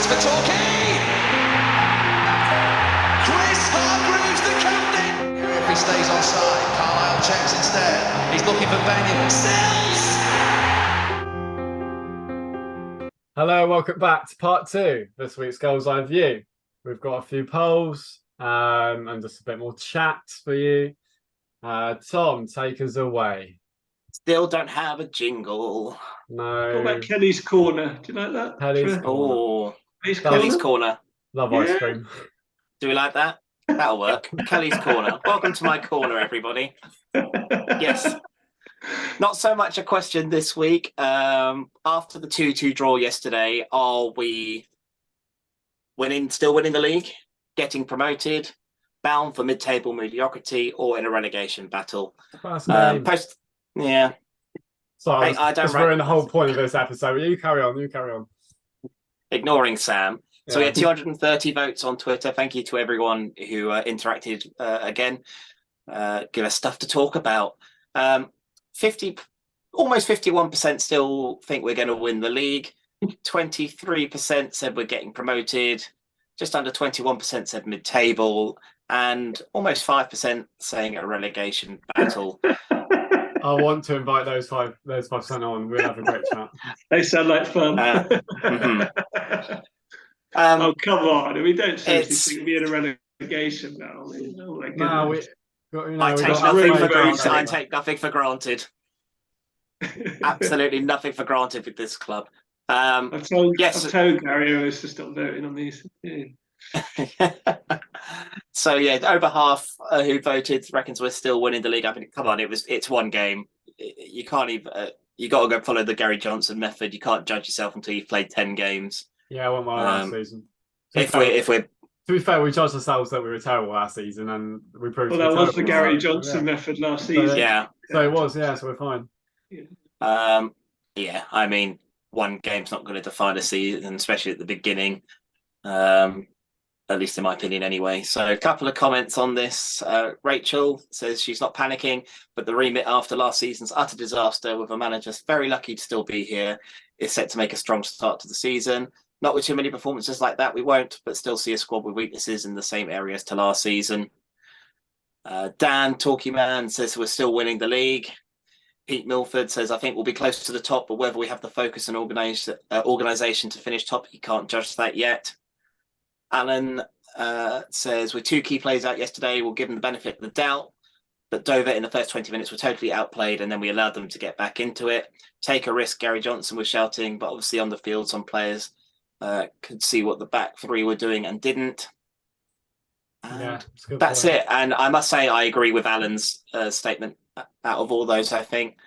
for Torquay. Chris Hargreaves, the captain. If he stays on side, Carlisle checks instead. He's looking for Benyon. Sells. Hello, welcome back to part 2 this week's Gull'S Eye View. We've got a few polls and just a bit more chat for you. Tom, take us away. Still don't have a jingle. No. What about Kelly's Corner? Do you like that? Kelly's Corner. Oh, Kelly's Kelly's Corner. Love ice cream. Do we like that? That'll work. Kelly's Corner. Welcome to my corner, everybody. Yes. Not so much a question this week. After the 2-2 draw yesterday, are we still winning the league, getting promoted, bound for mid-table mediocrity, or in a relegation battle? Yeah. Sorry, I don't ruin the whole point of this episode. You carry on. Ignoring Sam. Yeah. So we had 230 votes on Twitter. Thank you to everyone who interacted again. Give us stuff to talk about. Almost 51% still think we're going to win the league. 23% said we're getting promoted. Just under 21% said mid-table, and almost 5% saying a relegation battle. I want to invite those 5% on. We'll have a great chat. They sound like fun. Oh, come on. We don't seriously think we're in a relegation now. Oh, my goodness. I take nothing for granted. Absolutely nothing for granted with this club. I've told Gary Owens to stop voting on these. Yeah. So yeah, over half who voted reckons we're still winning the league. I mean, come on, it's one game. You can't even. You got to go follow the Gary Johnson method. You can't judge yourself until you've played 10 games. Yeah, I went well last season. To be fair, we judged ourselves that we were terrible last season, and we proved. Well, that was the Gary Johnson method last season. Yeah. So it was. Yeah. So we're fine. Yeah. I mean, one game's not going to define a season, especially at the beginning. At least in my opinion, anyway. So a couple of comments on this. Rachel says she's not panicking, but the remit after last season's utter disaster with a manager very lucky to still be here is set to make a strong start to the season. Not with too many performances like that, we won't, but still see a squad with weaknesses in the same areas to last season. Dan, Talkie Man, says we're still winning the league. Pete Milford says, I think we'll be close to the top, but whether we have the focus and organisation to finish top, he can't judge that yet. Alan says, with 2 key players out yesterday, we'll give them the benefit of the doubt. But Dover in the first 20 minutes were totally outplayed, and then we allowed them to get back into it. Take a risk, Gary Johnson was shouting, but obviously on the field, some players could see what the back 3 were doing and didn't. And that's it. And I must say, I agree with Alan's statement. Out of all those, I think,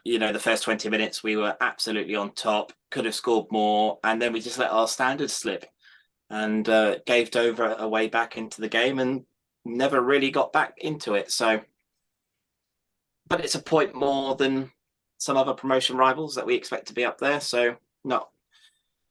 the first 20 minutes, we were absolutely on top, could have scored more, and then we just let our standards slip. And gave Dover a way back into the game and never really got back into it. So, but it's a point more than some other promotion rivals that we expect to be up there. So, no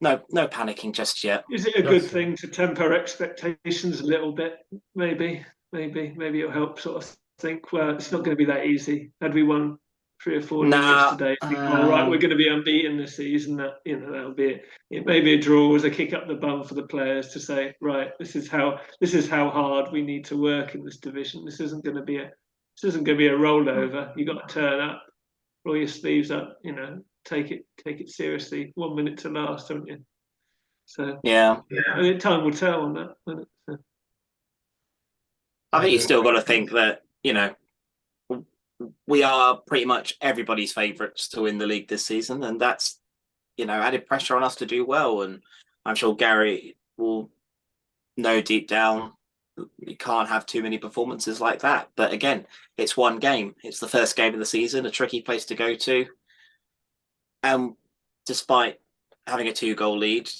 panicking just yet. Is it a good thing to temper expectations a little bit? Maybe it'll help sort of think, well, it's not going to be that easy. Had we won 3 or 4 yesterday, all right, we're going to be unbeaten this season. That'll be it. Maybe a draw was a kick up the bum for the players to say, right, this is how hard we need to work in this division. This isn't going to be a rollover. You got to turn up, roll your sleeves up, take it seriously. 1 minute to last, haven't you? So yeah. I think time will tell on that. Won't it? So. I think you still got to think that we are pretty much everybody's favourites to win the league this season, and that's added pressure on us to do well. And I'm sure Gary will know deep down you can't have too many performances like that. But again, it's one game. It's the first game of the season, a tricky place to go to. And despite having a 2-goal lead,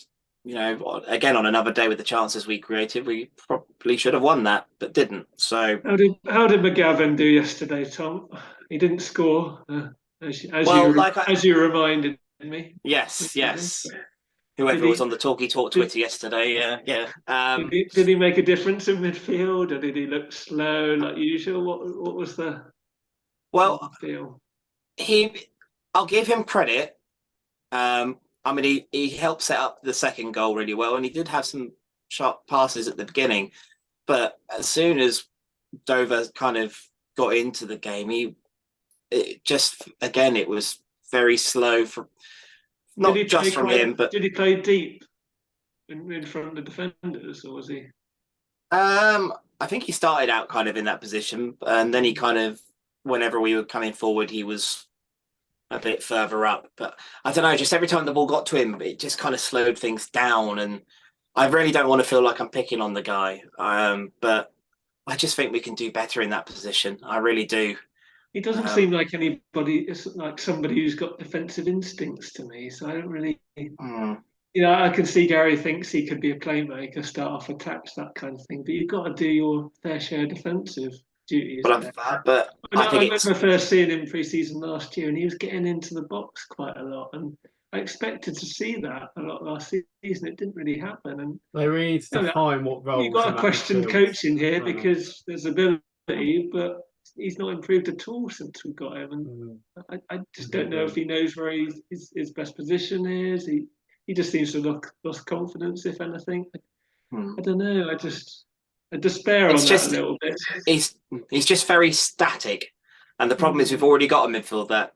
again, on another day with the chances we created, we probably should have won that, but didn't. So how did McGavin do yesterday, Tom? He didn't score, as you reminded me. Yes. Whoever was on the Talkie Talk Twitter yesterday, yeah. Did he make a difference in midfield, or did he look slow like usual? What was the feel? I'll give him credit. I mean, he helped set up the second goal really well, and he did have some sharp passes at the beginning. But as soon as Dover kind of got into the game, it was very slow from not just from him, but did he play deep in front of the defenders, or was he? I think he started out kind of in that position, and then he kind of, whenever we were coming forward, he was a bit further up. But I don't know, just every time the ball got to him, it just kind of slowed things down. And I really don't want to feel like I'm picking on the guy, but I just think we can do better in that position. I really do. He doesn't seem like anybody, like somebody who's got defensive instincts to me. So I don't really, I can see Gary thinks he could be a playmaker, start off attacks, that kind of thing. But you've got to do your fair share of defensive duties. But I remember first seeing him pre-season last year, and he was getting into the box quite a lot. And I expected to see that a lot last season. It didn't really happen. And they really need to define what role. You've got to question coaching here because there's ability, but he's not improved at all since we got him. And I just don't know if he knows where his best position is. He just seems to have lost confidence, if anything. I don't know. I despair on that a little bit. He's just very static, and the problem is we've already got a midfield that,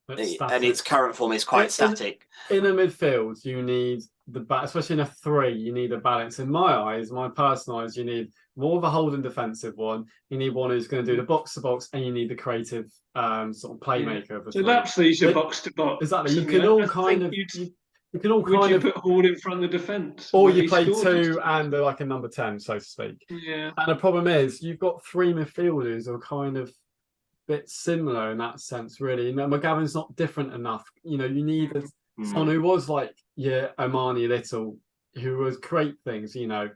and its current form is quite static. In a midfield, you need especially in a 3, you need a balance. In my personal eyes, you need more of a holding defensive one. You need one who's going to do the box to box, and you need the creative sort of playmaker of the 3. So Lapsley's your box to box. Exactly. You can all kind of. You can all kind of put Hall in front of the defence, or you play 2 and they're like a number 10, so to speak. Yeah. And the problem is you've got 3 midfielders who are kind of a bit similar in that sense, really. McGavin's not different enough. You need someone who was like Omani Little, who would create things, and I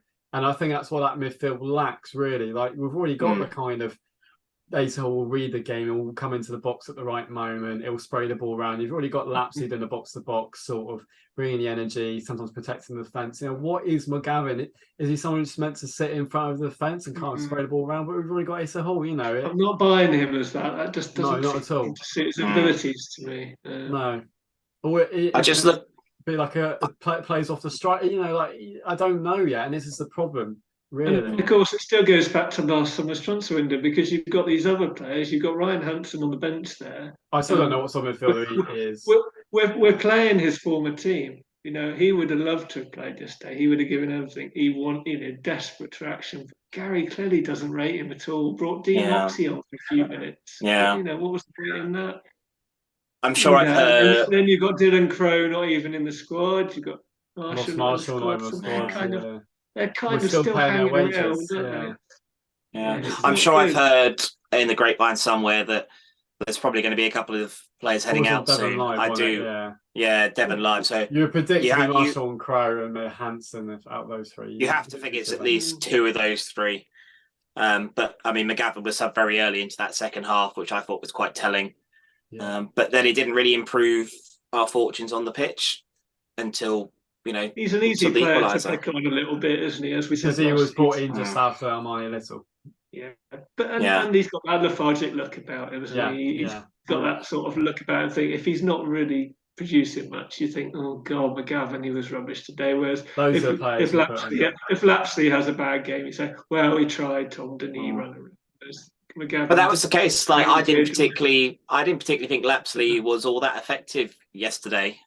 think that's what that midfield lacks, really. Like we've already got the kind of Asa will read the game and will come into the box at the right moment. It will spray the ball around. You've already got Lapsley in the box-to-box, sort of bringing the energy, sometimes protecting the fence. What is McGavin? Is he someone who's meant to sit in front of the fence and can't spray the ball around? But we've already got Asa Hall, I'm not buying him as that. That just doesn't not at all. suit his abilities to me. No. Or I just look. Be like a plays off the strike. I don't know yet, and this is the problem. Really? And of course, it still goes back to last summer's transfer window because you've got these other players. You've got Ryan Hansen on the bench there. I still don't know what sort of midfielder he is. We're playing his former team. He would have loved to have played this day. He would have given everything he wanted, desperate for action. Gary clearly doesn't rate him at all. Brought Dean Moxey on for a few minutes. Yeah. What was the point in that? I'm sure I've heard. And then you've got Dylan Crowe not even in the squad. You've got Marshall not in the squad. They're kind of still hanging around, aren't they? Yeah. I'm sure I've heard in the grapevine somewhere that there's probably going to be a couple of players heading out soon. I do. Yeah, Devon Live. So you're predicting Marshall and Crowe and Hansen out those 3. You have to think it's at least 2 of those 3. But I mean, McGavin was subbed very early into that second half, which I thought was quite telling. Yeah. But then it didn't really improve our fortunes on the pitch until. He's an easy player to pick on a little bit, isn't he? As we said, because he was brought in just after Armani Little. Yeah, and he's got that lethargic look about him, isn't he? He's got that sort of look about him. Think if he's not really producing much, you think, oh God, McGavin, he was rubbish today. Whereas if Lapsley has a bad game, you say, well, he tried. Tom, didn't he run around? McGavin, but that was the case. Like I didn't particularly think Lapsley was all that effective yesterday.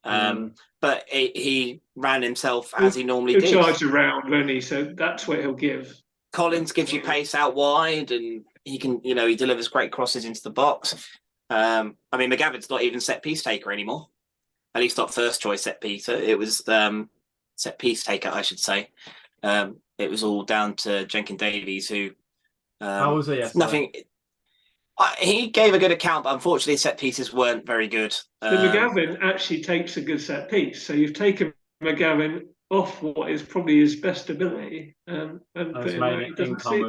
But he ran himself as he normally did. He'll charge around, won't he? So that's what he'll give. Collins gives you pace out wide, and he can, he delivers great crosses into the box. I mean, McGavin's not even set piece taker anymore. At least not first choice set piece. It was set piece taker, I should say. It was all down to Jenkins Davies, who. How was it yesterday? Nothing. He gave a good account, but unfortunately, set pieces weren't very good. McGavin actually takes a good set piece, so you've taken McGavin off what is probably his best ability, and put him out. He doesn't see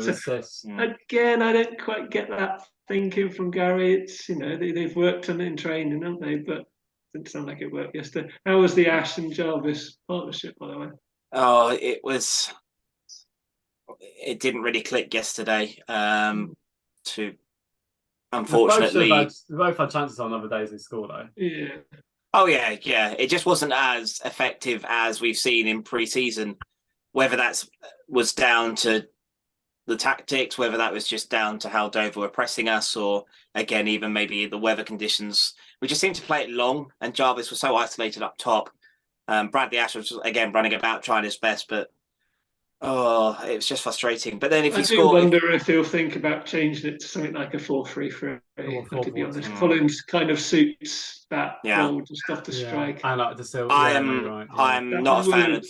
it. Again, I don't quite get that thinking from Gary. It's they've worked on it in training, haven't they? But it didn't sound like it worked yesterday. How was the Ash and Jarvis partnership, by the way? Oh, it didn't really click yesterday. Unfortunately, we both had chances on other days in school, though. Yeah. Oh yeah, yeah. It just wasn't as effective as we've seen in pre-season. Whether that's was down to the tactics, whether that was just down to how Dover were pressing us, or again, even maybe the weather conditions. We just seemed to play it long, and Jarvis was so isolated up top. Bradley Ash was again running about trying his best, but it was just frustrating. But then if I you do score, wonder if he'll think about changing it to something like a 4-3-3. Or To be honest, 4-4-2. Collins kind of suits that Yeah. role just off the strike. I like the still. I Yeah, am no, right. Yeah. I'm not a fan of.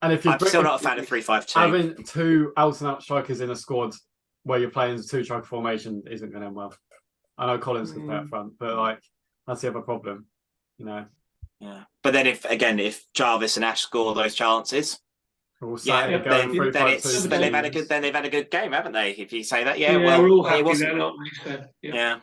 And if you're I'm still not a fan of 3-5-2. having two out and out strikers in a squad where you're playing two striker formation isn't going to end well. I know Collins can play up front, but like that's the other problem, you know. Yeah, but then if Jarvis and Ash score those chances, then they've had a good game, haven't they? If you say that, we're all happy then, aren't we? So, yeah.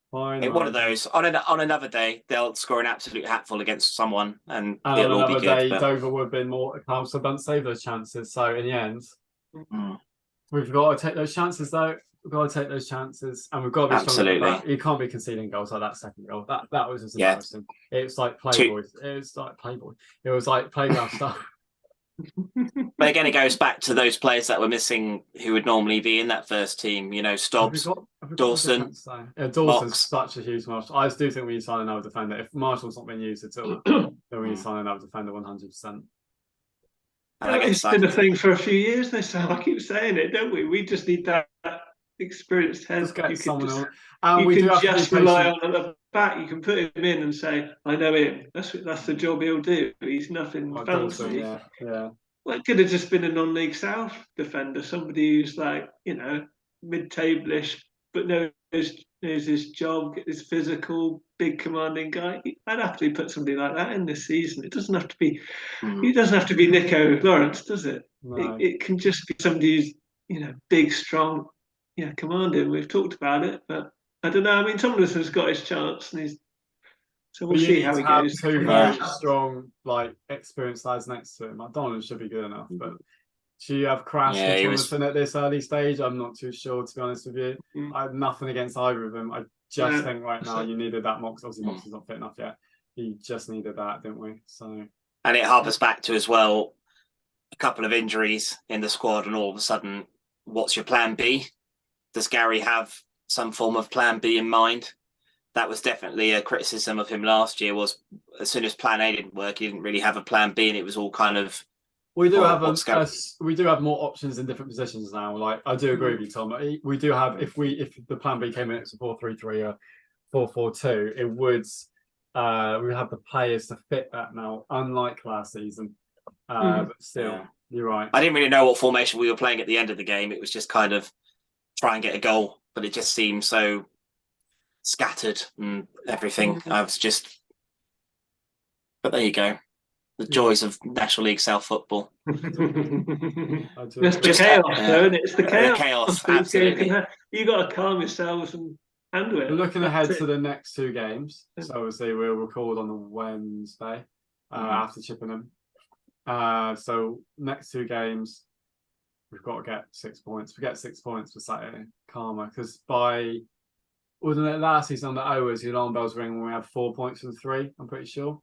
One of those on another day they'll score an absolute hatful against someone, and it'll all be good. Dover would have been more council don't save those chances. So in the end, we've got to take those chances though. We've got to take those chances, and we've got to be stronger. You can't be conceding goals like that second goal. That was just embarrassing. It's like Playboy. It was like playground stuff. But again, it goes back to those players that were missing who would normally be in that first team. You know, Stobbs, Dawson. Dawson's such a huge Marshall. I just do think we need to sign another defender. If Marshall's not been used at all, then we need to sign another defender 100%. It's been a thing for a few years now, so I keep saying it, don't we? We just need that experienced head. Just get someone else. You can just rely on the back. You can put him in and say, "I know him. That's the job he'll do. He's nothing fancy." Yeah. Well, it could have just been a non-league South defender, somebody who's like, mid-table-ish, but knows his job, is physical, big commanding guy. I'd happily put somebody like that in this season. It doesn't have to be. It doesn't have to be Nico Lawrence, does it? No. It can just be somebody who's big, strong, commanding. We've talked about it, but I don't know. I mean, Tomlinson's got his chance, and so we'll see how he goes. Two very strong, experienced lads next to him. Donald should be good enough, but should you have Crash and Tomlinson at this early stage? I'm not too sure, to be honest with you. I have nothing against either of them. I just think right now you needed that Mox. Obviously, Mox is not fit enough yet. You just needed that, didn't we? So, and it harpers back to as well a couple of injuries in the squad, and all of a sudden, what's your plan B? Does Gary have some form of plan B in mind? That was definitely a criticism of him last year. Was as soon as plan A didn't work, he didn't really have a plan B, and it was all kind of. We do have more options in different positions now. Like I do agree with you, Tom. We do have if the plan B came in, it's a 4-3-3 or 4-4-2. It would we have the players to fit that now, unlike last season. But still, you're right. I didn't really know what formation we were playing at the end of the game. It was just kind of try and get a goal, but it just seemed so scattered and everything. I was just, but there you go. The joys of National League South football. It's the chaos, though, isn't it? It's the chaos. The chaos, absolutely. You got to calm yourselves and handle it. We're looking ahead to the next two games. So obviously we'll record on the Wednesday after Chippenham. So next two games, we've got to get 6 points. We get 6 points for Saturday, karma, because wasn't it last season on the Owers, the alarm bells ring when we had 4 points from 3, I'm pretty sure.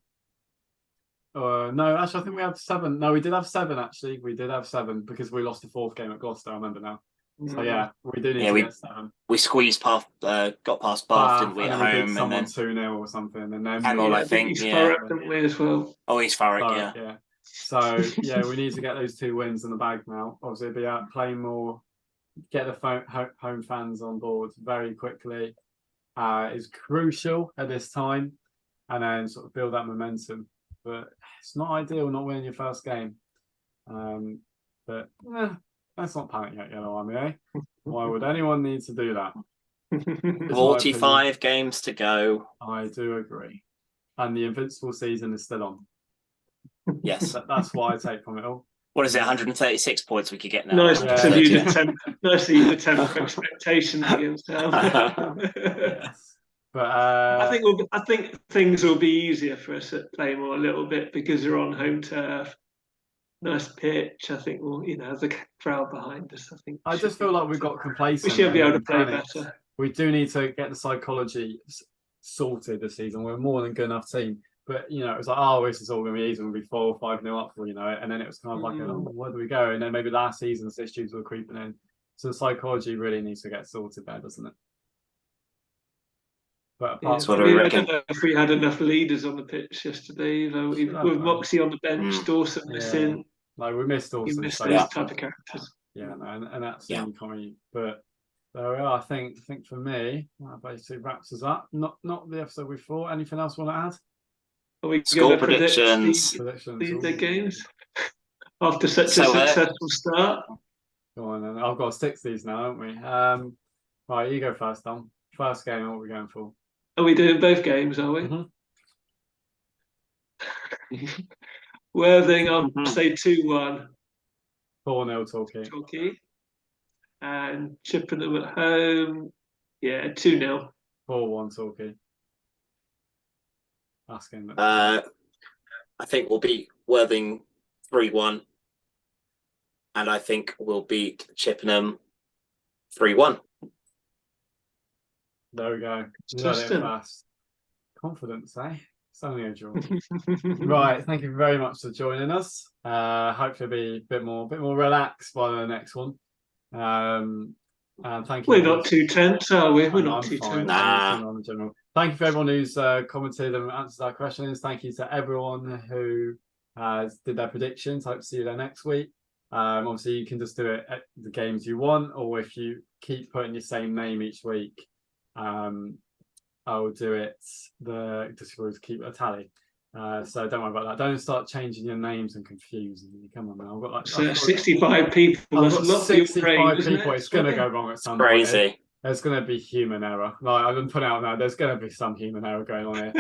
No, actually, I think we had 7. No, we did have 7, actually. We did have 7 because we lost the 4th game at Gloucester, I remember now. So, yeah, we do need to get 7. We squeezed past, got past Bath, didn't we, at home? And then 2-0 or something. And then I think, East Thurrock, didn't we, as well? Oh, East Thurrock, yeah. So, yeah, we need to get those 2 wins in the bag now. Obviously, be out playing more, get the home fans on board very quickly is crucial at this time, and then sort of build that momentum. But it's not ideal not winning your first game. But let's not panic yet, Yellow Army, eh? Why would anyone need to do that? 45 games to go. I do agree. And the Invincible season is still on. Yes. That's what I take from it all. What is it, 136 points we could get now? Nice to you to temper expectations against them. Yes. But I think things will be easier for us at Playmore a little bit because they're on home turf. Nice pitch. I think we'll have the crowd behind us. I just feel like we've got complacent. We should be able to play better. We do need to get the psychology sorted this season. We're a more than good enough team But it was like, oh, this is all going to be easy. We'll be 4 or 5-0 up for and then it was kind of like, oh, where do we go? And then maybe last season the issues were creeping in. So the psychology really needs to get sorted there, doesn't it? But apart what from do we I reckon? don't know if we had enough leaders on the pitch yesterday. With Moxie on the bench, Dawson missing. Like we missed You Dawson. missed So those type of characters. yeah, no, and absolutely comedy. But there we are. I think for me, that basically wraps us up. Not the episode we thought. Anything else want to add? Are we Score going to predict Predictions. the games after such a successful start? Go on, then. I've got to stick to these now, haven't we? Right, you go first, Tom. First game, what are we going for? Are we doing both games, are we? Worthing, I'll say 2-1. 4-0 Torquay. Torquay. And Chippenham at home, 2-0. 4-1 Torquay. Asking. I think we'll beat Worthing 3-1. And I think we'll beat Chippenham 3-1. There we go. Fast. Confidence, eh? It's only a draw. Right, thank you very much for joining us. Hopefully be a bit more relaxed by the next one. And thank you. We're not too tense, are we? We're not too fine. tense. Nah. Thank you for everyone who's commented and answered our questions. Thank you to everyone who did their predictions. Hope to see you there next week. Obviously, you can just do it at the games you want, or if you keep putting your same name each week, I'll do it. Just to keep a tally. So don't worry about that. Don't start changing your names and confusing me. Come on now. I've got 65 people. I've got 65 people. It's going to go wrong at some point. Crazy. There's going to be human error. Like I didn't put out now. There's going to be some human error going on here.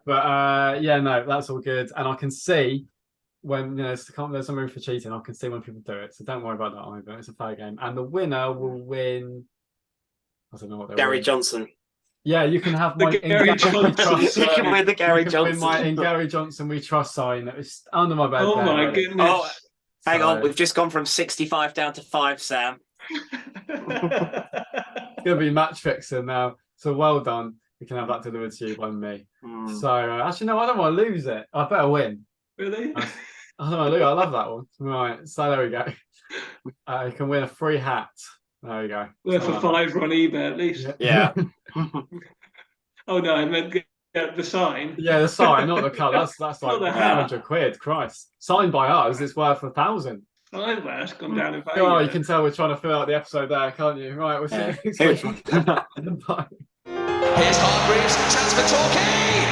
But yeah, no, that's all good. And I can see when there's some room for cheating. I can see when people do it. So don't worry about that either. It's a fair game. And the winner will win. I don't know what they're Gary Johnson. Yeah, you can have my Gary Johnson. You can win the Gary Johnson. My in Gary Johnson We Trust sign. It's under my bed. Oh my goodness. Oh, hang on. We've just gone from 65 down to 5, Sam. It's going to be match fixing now. So well done. You can have that delivered to you by me. So actually, no, I don't want to lose it. I better win. Really? I don't want to lose. I love that one. Right. So there we go. You can win a free hat. There we go. Worth a £5 on eBay at least. Yeah. Oh no, I meant the sign. Yeah, the sign, not the colour. That's like £100. Christ. Signed by us, it's worth 1,000. Oh, that's gone down in value. Oh, you can tell we're trying to fill out the episode there, can't you? Right, we'll see you next week. Bye. Here's Hargreaves, chance for Torquay!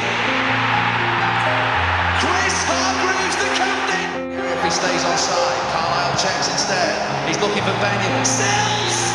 Chris Hargreaves, the captain! If he stays onside, Carlisle checks instead. He's looking for Benyon. Sells!